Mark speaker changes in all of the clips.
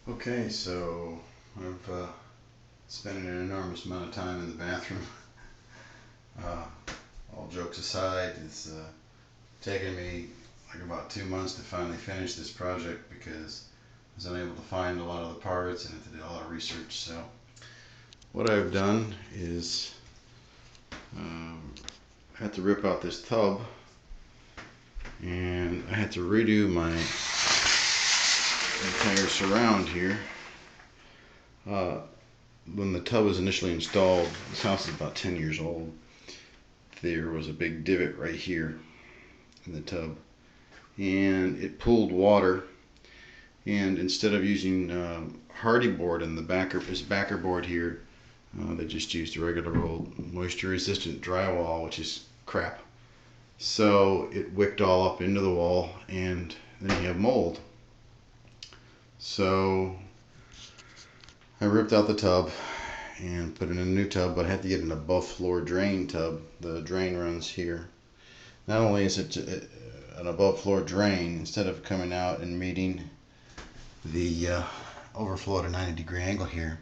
Speaker 1: Okay, so I've spent an enormous amount of time in the bathroom. Uh, all jokes aside, it's taken me like about 2 months to finally finish this project because I was unable to find a lot of the parts and had to do a lot of research. So what I've done is I had to rip out this tub and I had to redo my entire surround here. Uh, when the tub was initially installed, this house is about 10 years old, there was a big divot right here in the tub and it pulled water, and instead of using hardy board in the backer board here, they just used a regular old moisture resistant drywall, which is crap. So it wicked all up into the wall and then you have mold. So I ripped out the tub and put in a new tub, but I had to get an above floor drain tub. The drain runs here. Not only is it an above floor drain, instead of coming out and meeting the overflow at a 90-degree angle here,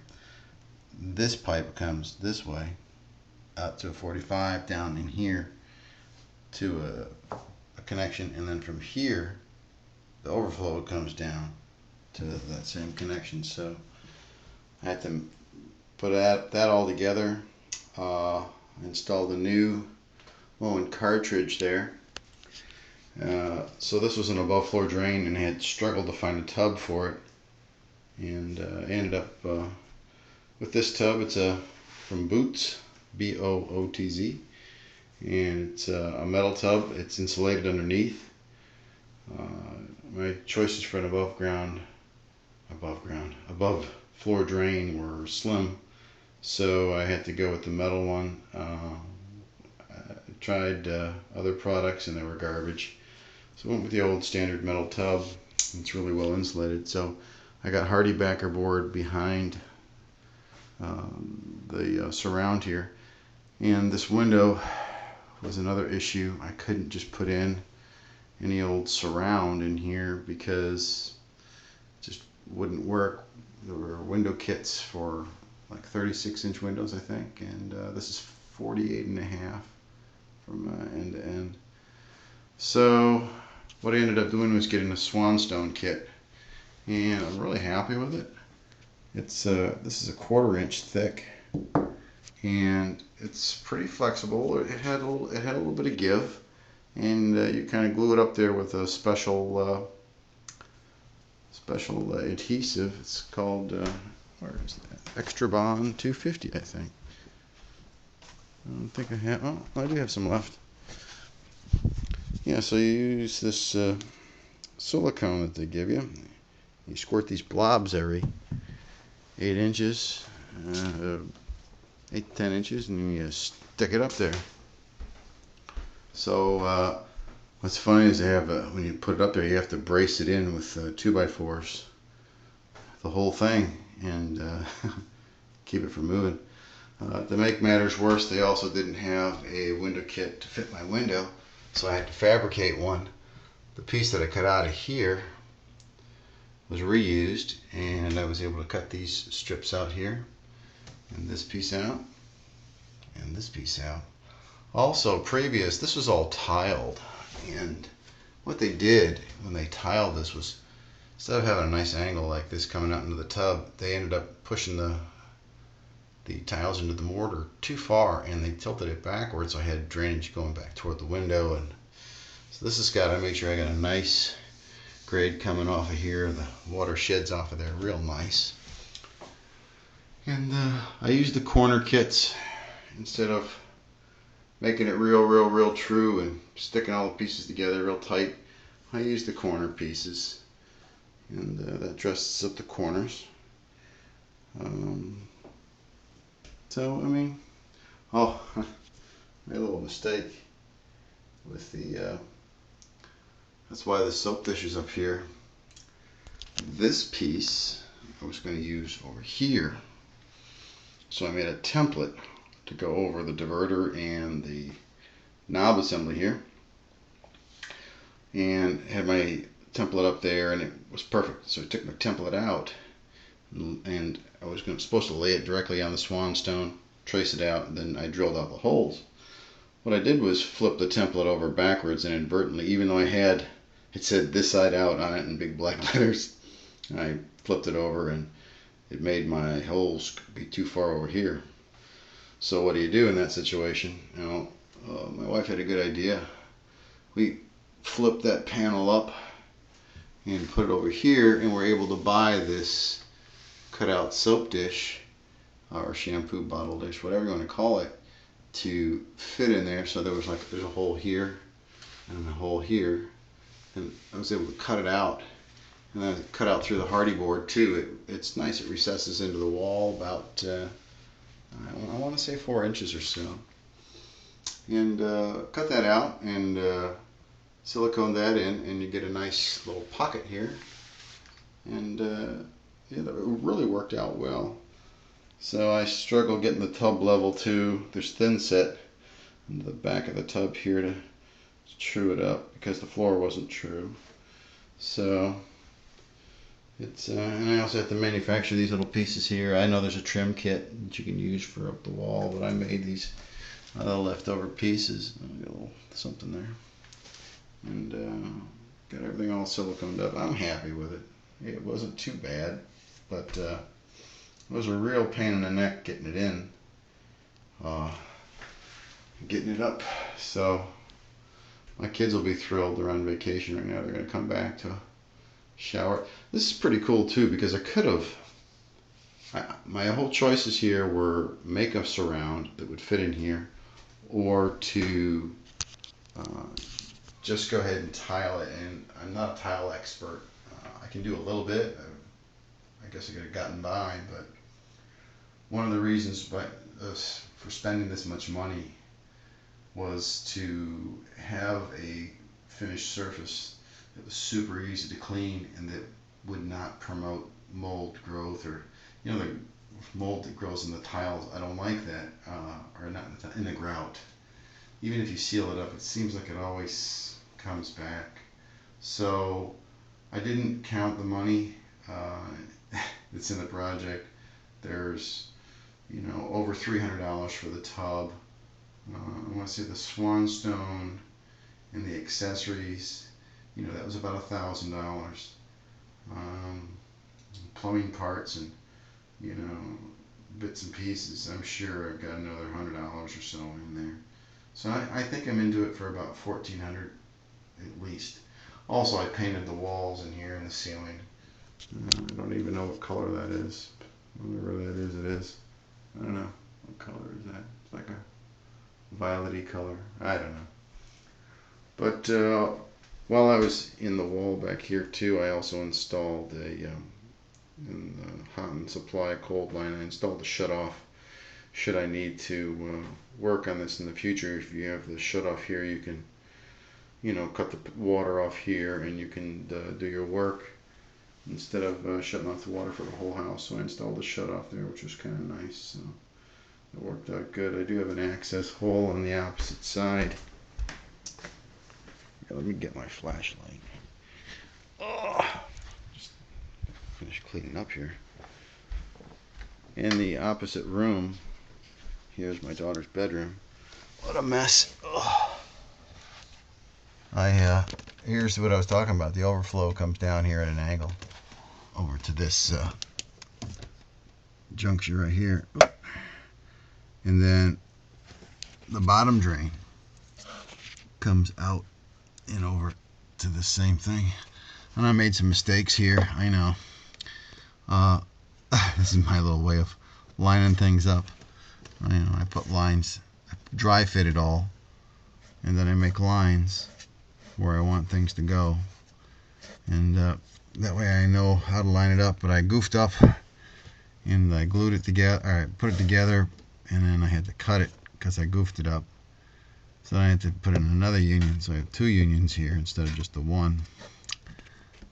Speaker 1: this pipe comes this way out to a 45 down in here to a connection, and then from here the overflow comes down to that same connection. So I had to put that all together, install the new Moen cartridge there. So this was an above floor drain and I had struggled to find a tub for it, and I ended up with this tub. It's from Boots, Bootz, and it's a metal tub. It's insulated underneath. My choices for an above floor drain were slim, so I had to go with the metal one. I tried other products and they were garbage, so I went with the old standard metal tub. It's really well insulated. So I got hardy backer board behind the surround here, and this window was another issue. I couldn't just put in any old surround in here because it just wouldn't work. There were window kits for like 36-inch windows, I think, and this is 48 and a half from end to end. So what I ended up doing was getting a Swanstone kit, and I'm really happy with it. It's this is a 1/4 inch thick, and it's pretty flexible. It had a little bit of give, and you kind of glue it up there with a special adhesive. It's called where is that? Extra Bond 250, I think. I don't think I have. Oh, I do have some left. Yeah, so you use this silicone that they give you. You squirt these blobs every 8 inches, 8 to 10 inches, and you stick it up there. So what's funny is they have when you put it up there, you have to brace it in with 2x4s, the whole thing, and keep it from moving. To make matters worse, they also didn't have a window kit to fit my window, so I had to fabricate one. The piece that I cut out of here was reused, and I was able to cut these strips out here, and this piece out, and this piece out. Also, this was all tiled, and what they did when they tiled this was, instead of having a nice angle like this coming out into the tub, they ended up pushing the tiles into the mortar too far, and they tilted it backwards, so I had drainage going back toward the window. And so this has got to make sure I got a nice grade coming off of here. The water sheds off of there real nice. And I used the corner kits instead of making it real true and sticking all the pieces together real tight. I used the corner pieces, and that dresses up the corners. So I mean, oh, made a little mistake with the that's why the soap dish is up here. This piece I was going to use over here, so I made a template to go over the diverter and the knob assembly here, and had my template up there, and it was perfect. So I took my template out and I was supposed to lay it directly on the Swanstone, trace it out, and then I drilled out the holes. What I did was flip the template over backwards and inadvertently, even though it said this side out on it in big black letters, I flipped it over and it made my holes be too far over here. So what do you do in that situation? You know, my wife had a good idea. We flipped that panel up and put it over here, and we're able to buy this cutout soap dish or shampoo bottle dish, whatever you want to call it, to fit in there. So there's a hole here and a hole here, and I was able to cut it out, and then cut out through the hardy board too. It's nice. It recesses into the wall about I want to say 4 inches or so, and cut that out and silicone that in, and you get a nice little pocket here, and yeah, that really worked out well. So I struggle getting the tub level too. There's thin set in the back of the tub here to true it up because the floor wasn't true. So it's and I also have to manufacture these little pieces here. I know there's a trim kit that you can use for up the wall, but I made these leftover pieces. Got a little something there, and got everything all siliconed up. I'm happy with it. It wasn't too bad, but it was a real pain in the neck getting it in, getting it up. So my kids will be thrilled. They're on vacation right now. They're going to come back to shower. This is pretty cool too, because I could have, my whole choices here were make a surround that would fit in here, or to just go ahead and tile it. And I'm not a tile expert. I can do a little bit. I guess I could have gotten by, but one of the reasons for spending this much money was to have a finished surface that was super easy to clean and that would not promote mold growth, or the mold that grows in the tiles. I don't like that, or not in the grout. Even if you seal it up, it seems like it always comes back. So I didn't count the money that's in the project. There's over $300 for the tub. I want to say the Swanstone and the accessories, that was about $1,000. Plumbing parts and bits and pieces, I'm sure I've got another $100 or so in there. So I think I'm into it for about $1,400 at least. Also, I painted the walls in here and the ceiling. I don't even know what color that is. Whatever that is, it is. I don't know. What color is that? It's like a violet-y color. I don't know. But while I was in the wall back here too, I also installed in the hot and supply cold line, I installed the shutoff. Should I need to work on this in the future, if you have the shutoff here, you can cut the water off here, and you can do your work instead of shutting off the water for the whole house. So I installed the shutoff there, which was kind of nice. So it worked out good. I do have an access hole on the opposite side. Let me get my flashlight. Just finish cleaning up here. In the opposite room, here's my daughter's bedroom. What a mess. Here's what I was talking about. The overflow comes down here at an angle over to this junction right here. And then the bottom drain comes out and over to the same thing. And I made some mistakes here, I know. This is my little way of lining things up. I put lines, I dry fit it all, and then I make lines where I want things to go, and that way I know how to line it up. But I goofed up and I glued it together, or I put it together, and then I had to cut it because I goofed it up. So I had to put in another union, so I have 2 unions here instead of just the one.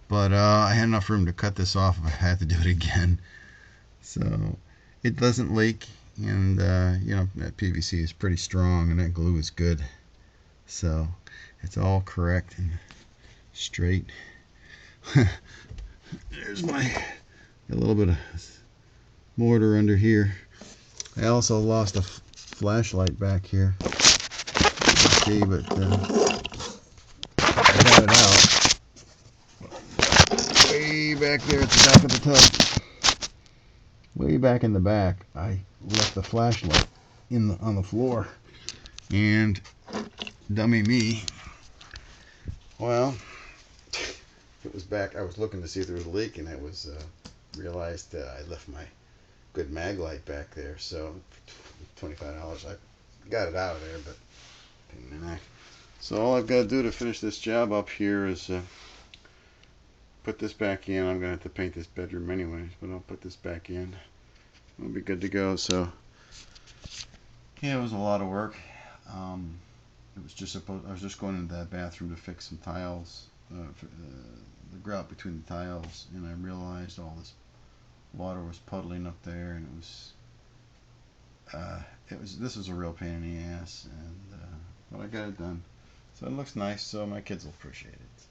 Speaker 1: But I had enough room to cut this off if I had to do it again. So it doesn't leak, and that PVC is pretty strong, and that glue is good. So it's all correct and straight. There's my Got a little bit of mortar under here. I also lost a flashlight back here. See, but I got it out. Way back there at the back of the tub. Way back in the back, I left the flashlight on the floor. And dummy me, well, it was back. I was looking to see if there was a leak, and I was realized I left my good mag light back there. So $25. I got it out of there, but pain in the neck. So all I've got to do to finish this job up here is put this back in. I'm gonna have to paint this bedroom anyways, but I'll put this back in. We'll be good to go. So yeah, it was a lot of work. It was just I was just going into that bathroom to fix some tiles, the grout between the tiles, and I realized all this water was puddling up there, and this was a real pain in the ass, and but I got it done. So it looks nice, so my kids will appreciate it.